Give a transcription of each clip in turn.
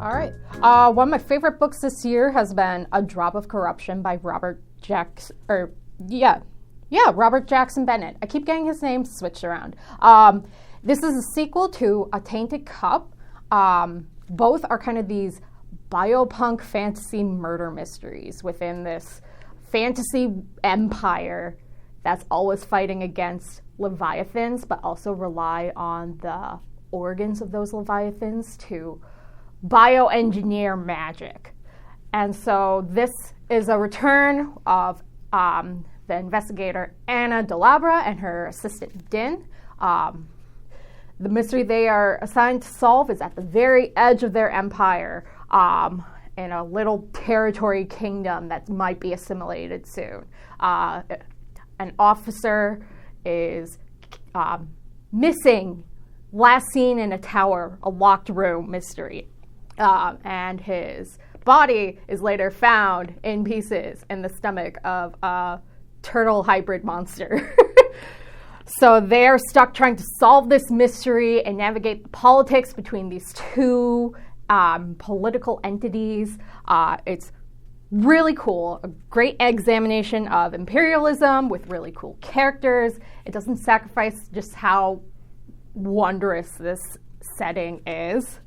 All right. One of my favorite books this year has been A Drop of Corruption by Robert Jackson Bennett. I keep getting his name switched around. This is a sequel to A Tainted Cup. Both are kind of these biopunk fantasy murder mysteries within this fantasy empire that's always fighting against leviathans, but also rely on the organs of those leviathans to bioengineer magic. And so this is a return of the investigator Anna Delabra and her assistant Din. The mystery they are assigned to solve is at the very edge of their empire, in a little territory kingdom that might be assimilated soon. An officer is missing, last seen in a tower, a locked room mystery. And his body is later found in pieces in the stomach of a turtle hybrid monster. So they're stuck trying to solve this mystery and navigate the politics between these two political entities. It's really cool, a great examination of imperialism with really cool characters. It doesn't sacrifice just how wondrous this setting is.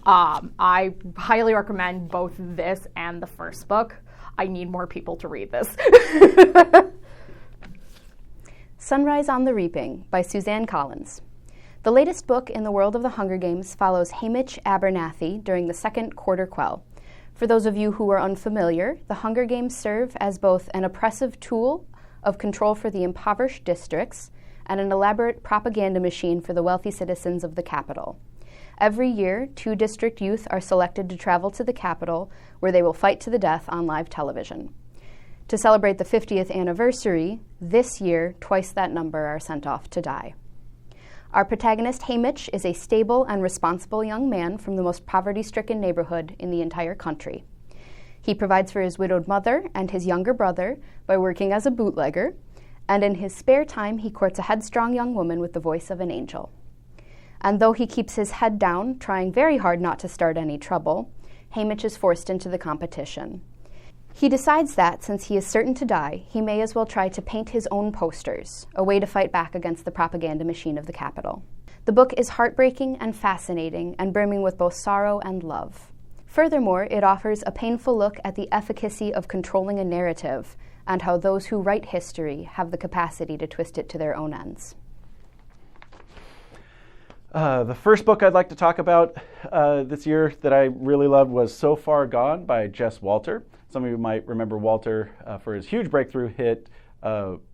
I highly recommend both this and the first book. I need more people to read this. Sunrise on the Reaping by Suzanne Collins. The latest book in the world of the Hunger Games follows Haymitch Abernathy during the Second Quarter Quell. For those of you who are unfamiliar, the Hunger Games serve as both an oppressive tool of control for the impoverished districts and an elaborate propaganda machine for the wealthy citizens of the capital. Every year, 2 district youth are selected to travel to the capital, where they will fight to the death on live television. To celebrate the 50th anniversary, this year, twice that number are sent off to die. Our protagonist, Haymitch, is a stable and responsible young man from the most poverty-stricken neighborhood in the entire country. He provides for his widowed mother and his younger brother by working as a bootlegger, and in his spare time, he courts a headstrong young woman with the voice of an angel. And though he keeps his head down, trying very hard not to start any trouble, Haymitch is forced into the competition. He decides that, since he is certain to die, he may as well try to paint his own posters, a way to fight back against the propaganda machine of the capital. The book is heartbreaking and fascinating and brimming with both sorrow and love. Furthermore, it offers a painful look at the efficacy of controlling a narrative and how those who write history have the capacity to twist it to their own ends. The first book I'd like to talk about this year that I really loved was So Far Gone by Jess Walter. Some of you might remember Walter for his huge breakthrough hit,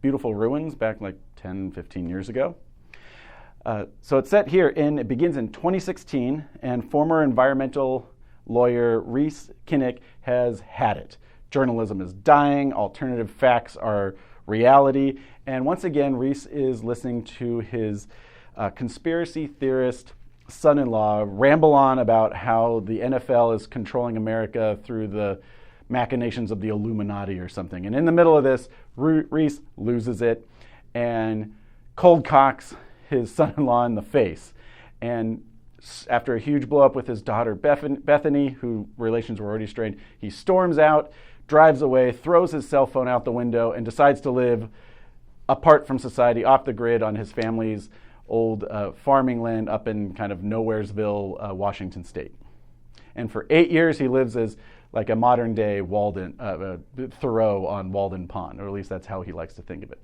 Beautiful Ruins, back like 10, 15 years ago. So it's set here it begins in 2016, and former environmental lawyer Rhys Kinnick has had it. Journalism is dying, alternative facts are reality, and once again, Rhys is listening to his conspiracy theorist son-in-law ramble on about how the NFL is controlling America through the machinations of the Illuminati or something. And in the middle of this, Rhys loses it and cold cocks his son-in-law in the face. And after a huge blow-up with his daughter Bethany, who relations were already strained, he storms out, drives away, throws his cell phone out the window, and decides to live apart from society, off the grid, on his family's old farming land up in kind of Nowheresville, Washington State. And for 8 years, he lives as like a modern-day Thoreau on Walden Pond, or at least that's how he likes to think of it.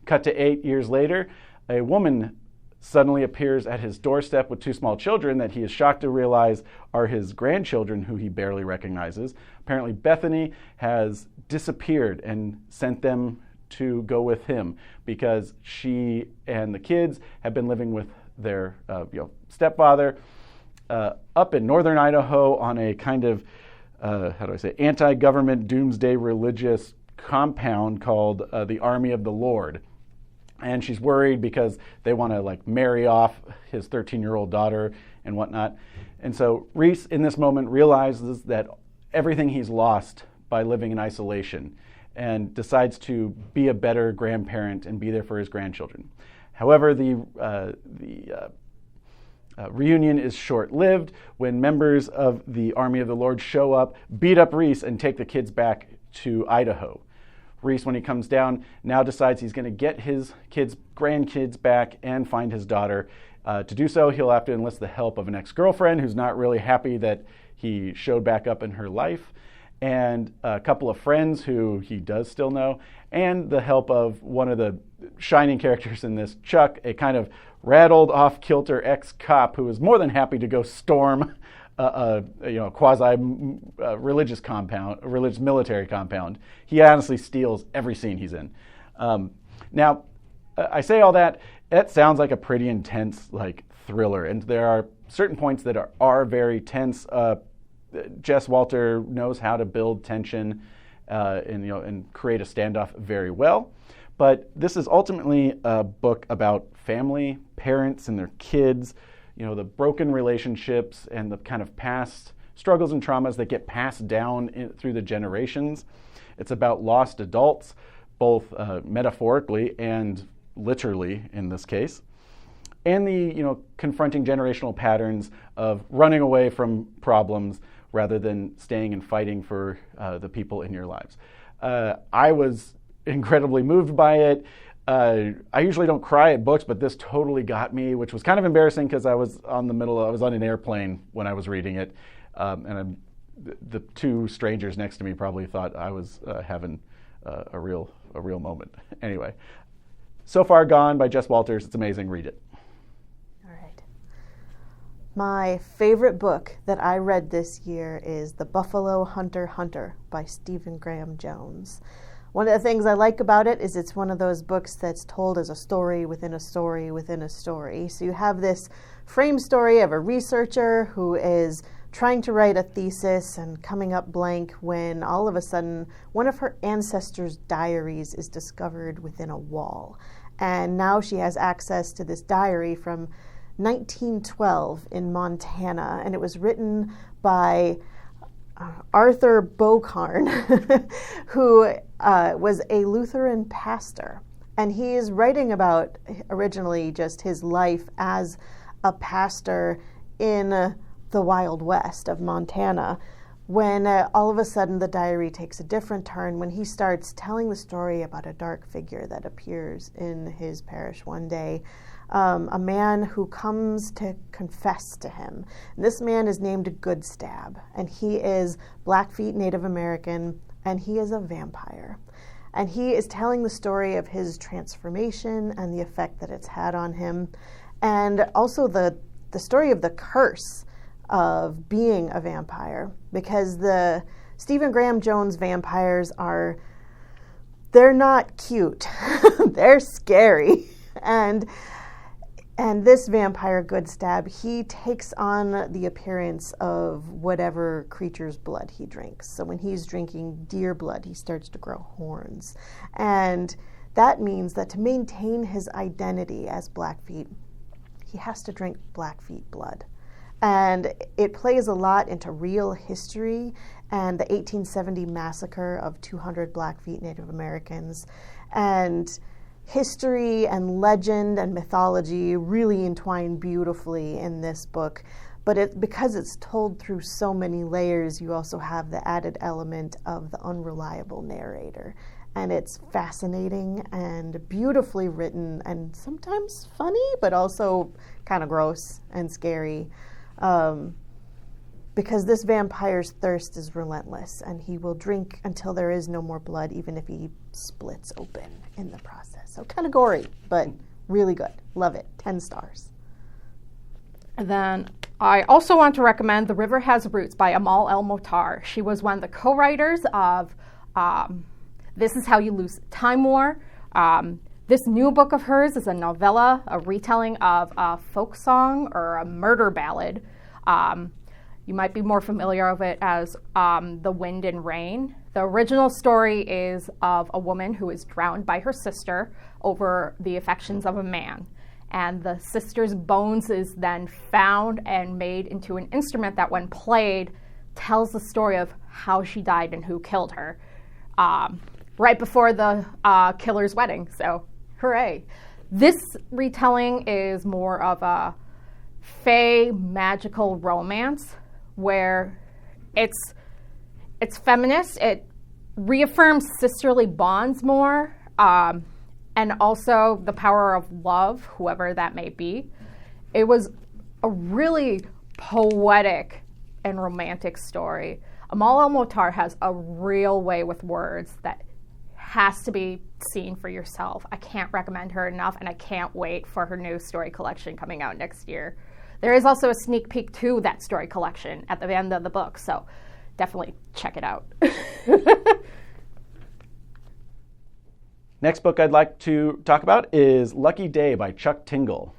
Cut to 8 years later, a woman suddenly appears at his doorstep with 2 small children that he is shocked to realize are his grandchildren, who he barely recognizes. Apparently, Bethany has disappeared and sent them to go with him because she and the kids have been living with their stepfather up in northern Idaho on a kind of anti-government doomsday religious compound called the Army of the Lord. And she's worried because they want to marry off his 13-year-old daughter and whatnot. And so Rhys, in this moment, realizes that everything he's lost by living in isolation, and decides to be a better grandparent and be there for his grandchildren. However, the reunion is short-lived when members of the Army of the Lord show up, beat up Reese, and take the kids back to Idaho. Reese, when he comes down, now decides he's going to get his grandkids back and find his daughter. To do so, he'll have to enlist the help of an ex-girlfriend who's not really happy that he showed back up in her life, and a couple of friends who he does still know, and the help of one of the shining characters in this, Chuck, a kind of rattled, off-kilter ex-cop who is more than happy to go storm a quasi-religious compound, a religious military compound. He honestly steals every scene he's in. Now, I say all that. It sounds like a pretty intense thriller, and there are certain points that are very tense. Jess Walter knows how to build tension and create a standoff very well. But this is ultimately a book about family, parents, and their kids. The broken relationships and the kind of past struggles and traumas that get passed down through the generations. It's about lost adults, both metaphorically and literally in this case, and the confronting generational patterns of running away from problems rather than staying and fighting for the people in your lives. I was incredibly moved by it. I usually don't cry at books, but this totally got me, which was kind of embarrassing because I was on an airplane when I was reading it, and the two strangers next to me probably thought I was having a real moment. Anyway, So Far Gone by Jess Walters. It's amazing. Read it. All right. My favorite book that I read this year is The Buffalo Hunter Hunter by Stephen Graham Jones. One of the things I like about it is it's one of those books that's told as a story within a story within a story. So you have this frame story of a researcher who is trying to write a thesis and coming up blank when all of a sudden one of her ancestors' diaries is discovered within a wall. And now she has access to this diary from 1912 in Montana, and it was written by Arthur Bocarn, who was a Lutheran pastor. And he is writing about originally just his life as a pastor in the Wild West of Montana, when all of a sudden the diary takes a different turn when he starts telling the story about a dark figure that appears in his parish one day, a man who comes to confess to him. And this man is named Goodstab, and he is Blackfeet Native American, and he is a vampire. And he is telling the story of his transformation and the effect that it's had on him, and also the story of the curse of being a vampire, because the Stephen Graham Jones vampires they're not cute. They're scary. And this vampire, Goodstab, he takes on the appearance of whatever creature's blood he drinks. So when he's drinking deer blood, he starts to grow horns. And that means that to maintain his identity as Blackfeet, he has to drink Blackfeet blood. And it plays a lot into real history and the 1870 massacre of 200 Blackfeet Native Americans. And history and legend and mythology really entwine beautifully in this book. But because it's told through so many layers, you also have the added element of the unreliable narrator. And it's fascinating and beautifully written and sometimes funny, but also kind of gross and scary. Because this vampire's thirst is relentless, and he will drink until there is no more blood, even if he splits open in the process. So kind of gory, but really good. Love it. 10 stars. And then I also want to recommend The River Has Roots by Amal El-Mohtar. She was one of the co-writers of This Is How You Lose Time War. This new book of hers is a novella, a retelling of a folk song or a murder ballad. You might be more familiar with it as The Wind and Rain. The original story is of a woman who is drowned by her sister over the affections of a man. And the sister's bones is then found and made into an instrument that, when played, tells the story of how she died and who killed her, right before the killer's wedding. So, hooray. This retelling is more of a fae magical romance where it's feminist. It reaffirms sisterly bonds more, and also the power of love, whoever that may be. It was a really poetic and romantic story. Amal El-Mohtar has a real way with words that has to be seen for yourself. I can't recommend her enough, and I can't wait for her new story collection coming out next year. There is also a sneak peek to that story collection at the end of the book, so definitely check it out. Next book I'd like to talk about is Lucky Day by Chuck Tingle.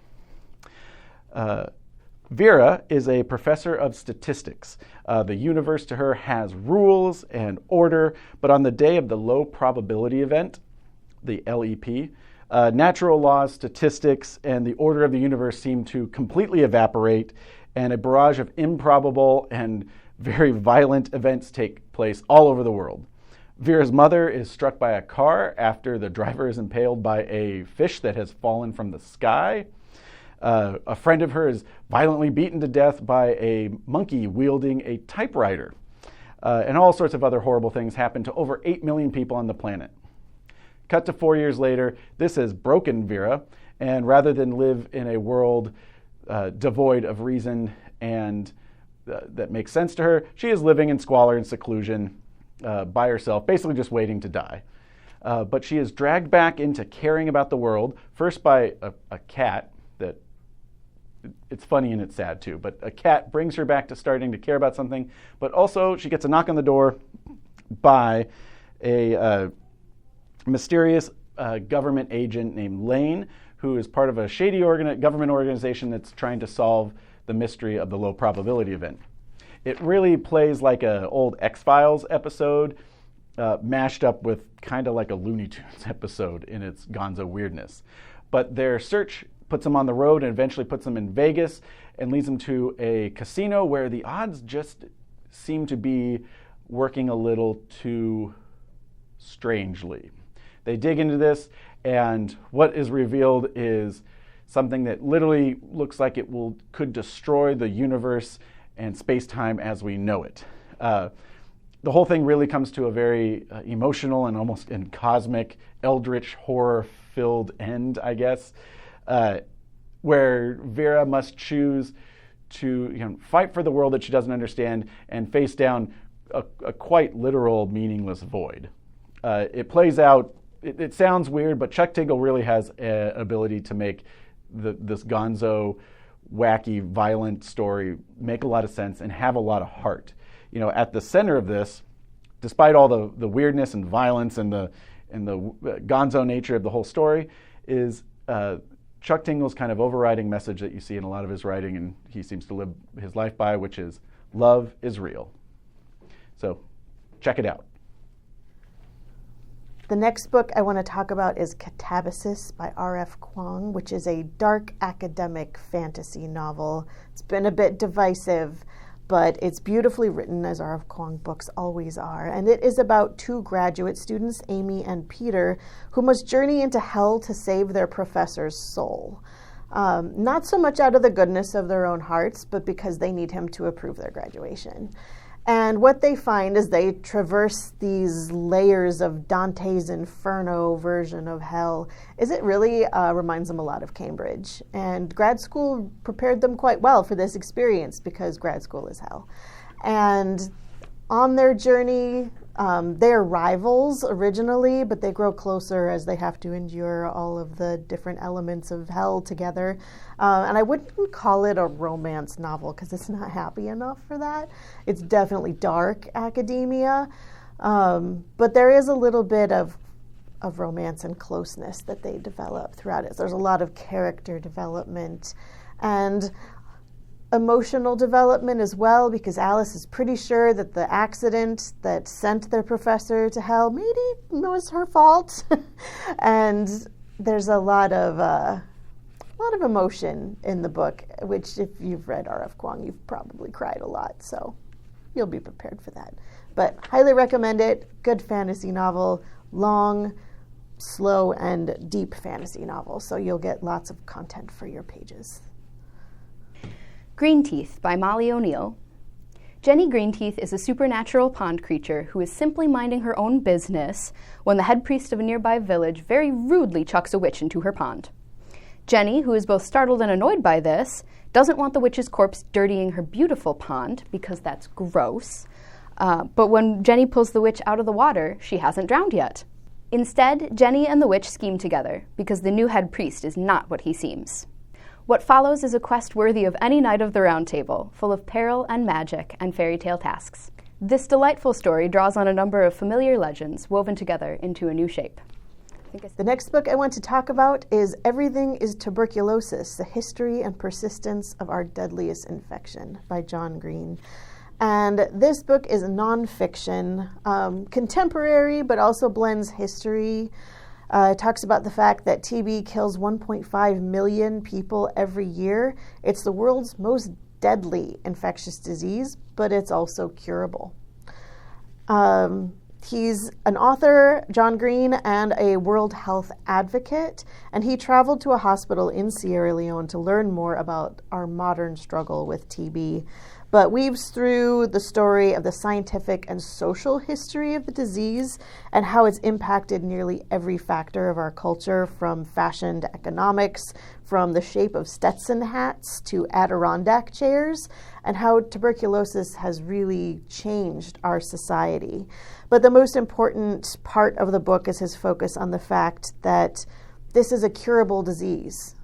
Vera is a professor of statistics. The universe to her has rules and order, but on the day of the low probability event, the LEP, natural laws, statistics, and the order of the universe seem to completely evaporate, and a barrage of improbable and very violent events take place all over the world. Vera's mother is struck by a car after the driver is impaled by a fish that has fallen from the sky. A friend of hers is violently beaten to death by a monkey wielding a typewriter. And all sorts of other horrible things happen to over 8 million people on the planet. Cut to 4 years later, this has broken Vera, and rather than live in a world devoid of reason and that makes sense to her, she is living in squalor and seclusion by herself, basically just waiting to die. But she is dragged back into caring about the world, first by a cat that, it's funny and it's sad too, but a cat brings her back to starting to care about something, but also she gets a knock on the door by a mysterious government agent named Lane, who is part of a shady government organization that's trying to solve the mystery of the low probability event. It really plays like an old X-Files episode, mashed up with kind of like a Looney Tunes episode in its gonzo weirdness. But their search puts them on the road and eventually puts them in Vegas and leads them to a casino where the odds just seem to be working a little too strangely. They dig into this, and what is revealed is something that literally looks like it could destroy the universe and space-time as we know it. The whole thing really comes to a very emotional and almost cosmic, eldritch, horror-filled end, I guess, where Vera must choose to fight for the world that she doesn't understand and face down a quite literal, meaningless void. It plays out, it sounds weird, but Chuck Tingle really has an ability to make this gonzo, wacky, violent story make a lot of sense and have a lot of heart. At the center of this, despite all the weirdness and violence and the gonzo nature of the whole story, is Chuck Tingle's kind of overriding message that you see in a lot of his writing and he seems to live his life by, which is love is real. So check it out. The next book I want to talk about is Catabasis by R.F. Kuang, which is a dark academic fantasy novel. It's been a bit divisive, but it's beautifully written, as R.F. Kuang books always are. And it is about two graduate students, Amy and Peter, who must journey into hell to save their professor's soul. Not so much out of the goodness of their own hearts, but because they need him to approve their graduation. And what they find is they traverse these layers of Dante's Inferno version of hell. It really reminds them a lot of Cambridge. And grad school prepared them quite well for this experience because grad school is hell. And on their journey, they're rivals originally, but they grow closer as they have to endure all of the different elements of hell together. And I wouldn't call it a romance novel because it's not happy enough for that. It's definitely dark academia, but there is a little bit of romance and closeness that they develop throughout it. There's a lot of character development and emotional development as well, because Alice is pretty sure that the accident that sent their professor to hell maybe was her fault. And there's a lot of emotion in the book, which if you've read R.F. Kuang, you've probably cried a lot, so you'll be prepared for that. But highly recommend it. Good fantasy novel, long, slow, and deep fantasy novel, so you'll get lots of content for your pages. Greenteeth by Molly O'Neill. Jenny Greenteeth is a supernatural pond creature who is simply minding her own business when the head priest of a nearby village very rudely chucks a witch into her pond. Jenny, who is both startled and annoyed by this, doesn't want the witch's corpse dirtying her beautiful pond because that's gross. But when Jenny pulls the witch out of the water, she hasn't drowned yet. Instead, Jenny and the witch scheme together because the new head priest is not what he seems. What follows is a quest worthy of any Knight of the Round Table, full of peril and magic and fairy tale tasks. This delightful story draws on a number of familiar legends woven together into a new shape. The next book I want to talk about is Everything is Tuberculosis, The History and Persistence of Our Deadliest Infection by John Green. And this book is nonfiction, contemporary, but also blends history. It talks about the fact that TB kills 1.5 million people every year. It's the world's most deadly infectious disease, but it's also curable. He's an author, John Green, and a World Health advocate, and he traveled to a hospital in Sierra Leone to learn more about our modern struggle with TB, but weaves through the story of the scientific and social history of the disease and how it's impacted nearly every factor of our culture, from fashion to economics, from the shape of Stetson hats to Adirondack chairs, and how tuberculosis has really changed our society. But the most important part of the book is his focus on the fact that this is a curable disease,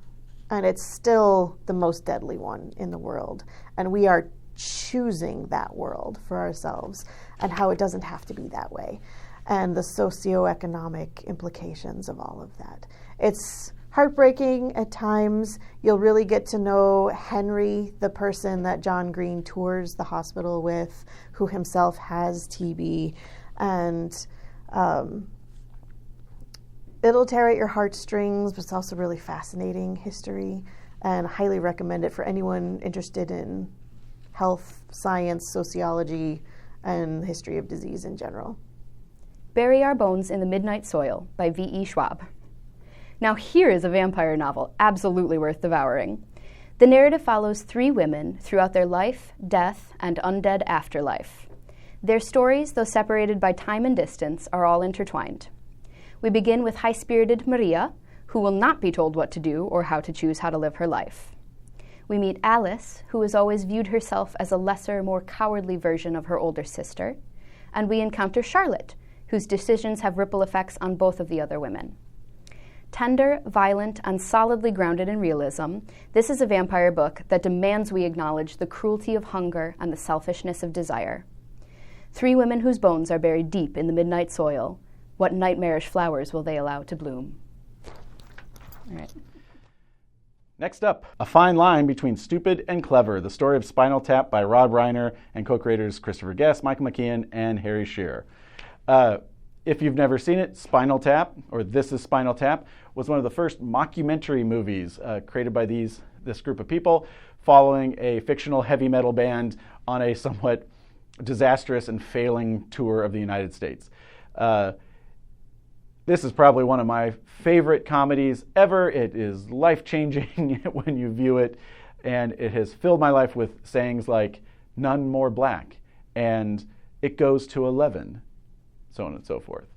and it's still the most deadly one in the world. And we are choosing that world for ourselves, and how it doesn't have to be that way, and the socioeconomic implications of all of that. It's heartbreaking at times. You'll really get to know Henry, the person that John Green tours the hospital with, who himself has TB, and it'll tear at your heartstrings, but it's also really fascinating history, and I highly recommend it for anyone interested in health, science, sociology, and the history of disease in general. Bury Our Bones in the Midnight Soil by V.E. Schwab. Now here is a vampire novel absolutely worth devouring. The narrative follows 3 women throughout their life, death, and undead afterlife. Their stories, though separated by time and distance, are all intertwined. We begin with high-spirited Maria, who will not be told what to do or how to choose how to live her life. We meet Alice, who has always viewed herself as a lesser, more cowardly version of her older sister. And we encounter Charlotte, whose decisions have ripple effects on both of the other women. Tender, violent, and solidly grounded in realism, this is a vampire book that demands we acknowledge the cruelty of hunger and the selfishness of desire. 3 women whose bones are buried deep in the midnight soil. What nightmarish flowers will they allow to bloom? All right. Next up, A Fine Line Between Stupid and Clever, the story of Spinal Tap by Rob Reiner and co-creators Christopher Guest, Michael McKeon, and Harry Shearer. If you've never seen it, Spinal Tap, or This is Spinal Tap, was one of the first mockumentary movies created by this group of people following a fictional heavy metal band on a somewhat disastrous and failing tour of the United States. This is probably one of my favorite comedies ever. It is life-changing when you view it, and it has filled my life with sayings like, "None more black," and "It goes to 11," so on and so forth.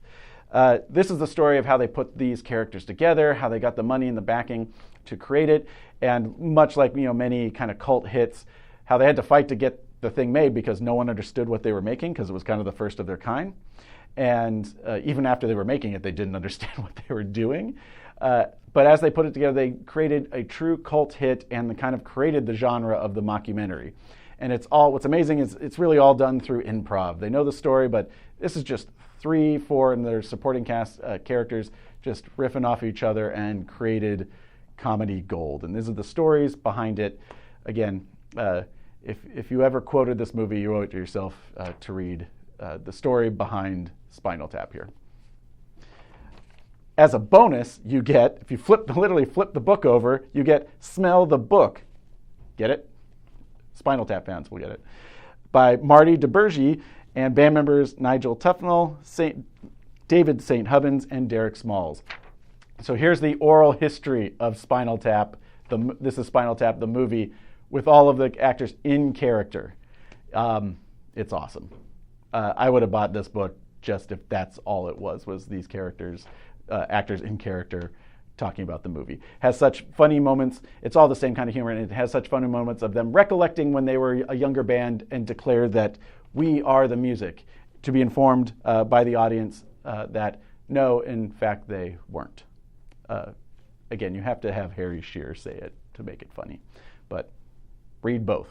This is the story of how they put these characters together, how they got the money and the backing to create it, and much like many kind of cult hits, how they had to fight to get the thing made because no one understood what they were making because it was kind of the first of their kind. And even after they were making it, they didn't understand what they were doing. But as they put it together, they created a true cult hit and kind of created the genre of the mockumentary. And what's amazing is it's really all done through improv. They know the story, but this is just 3, 4, and their supporting cast characters just riffing off each other and created comedy gold. And these are the stories behind it. Again, if you ever quoted this movie, you owe it to yourself to read the story behind Spinal Tap here. As a bonus, you get, if you literally flip the book over, you get Smell the Book. Get it? Spinal Tap fans will get it. By Marty DeBurgi and band members Nigel Tufnell, David St. Hubbins, and Derek Smalls. So here's the oral history of Spinal Tap. This is Spinal Tap, the movie, with all of the actors in character. It's awesome. I would have bought this book just if that's all it was these characters, actors in character talking about the movie. Has such funny moments. It's all the same kind of humor, and it has such funny moments of them recollecting when they were a younger band and declared that we are the music, to be informed by the audience that no, in fact, they weren't. Again, you have to have Harry Shearer say it to make it funny, but read both.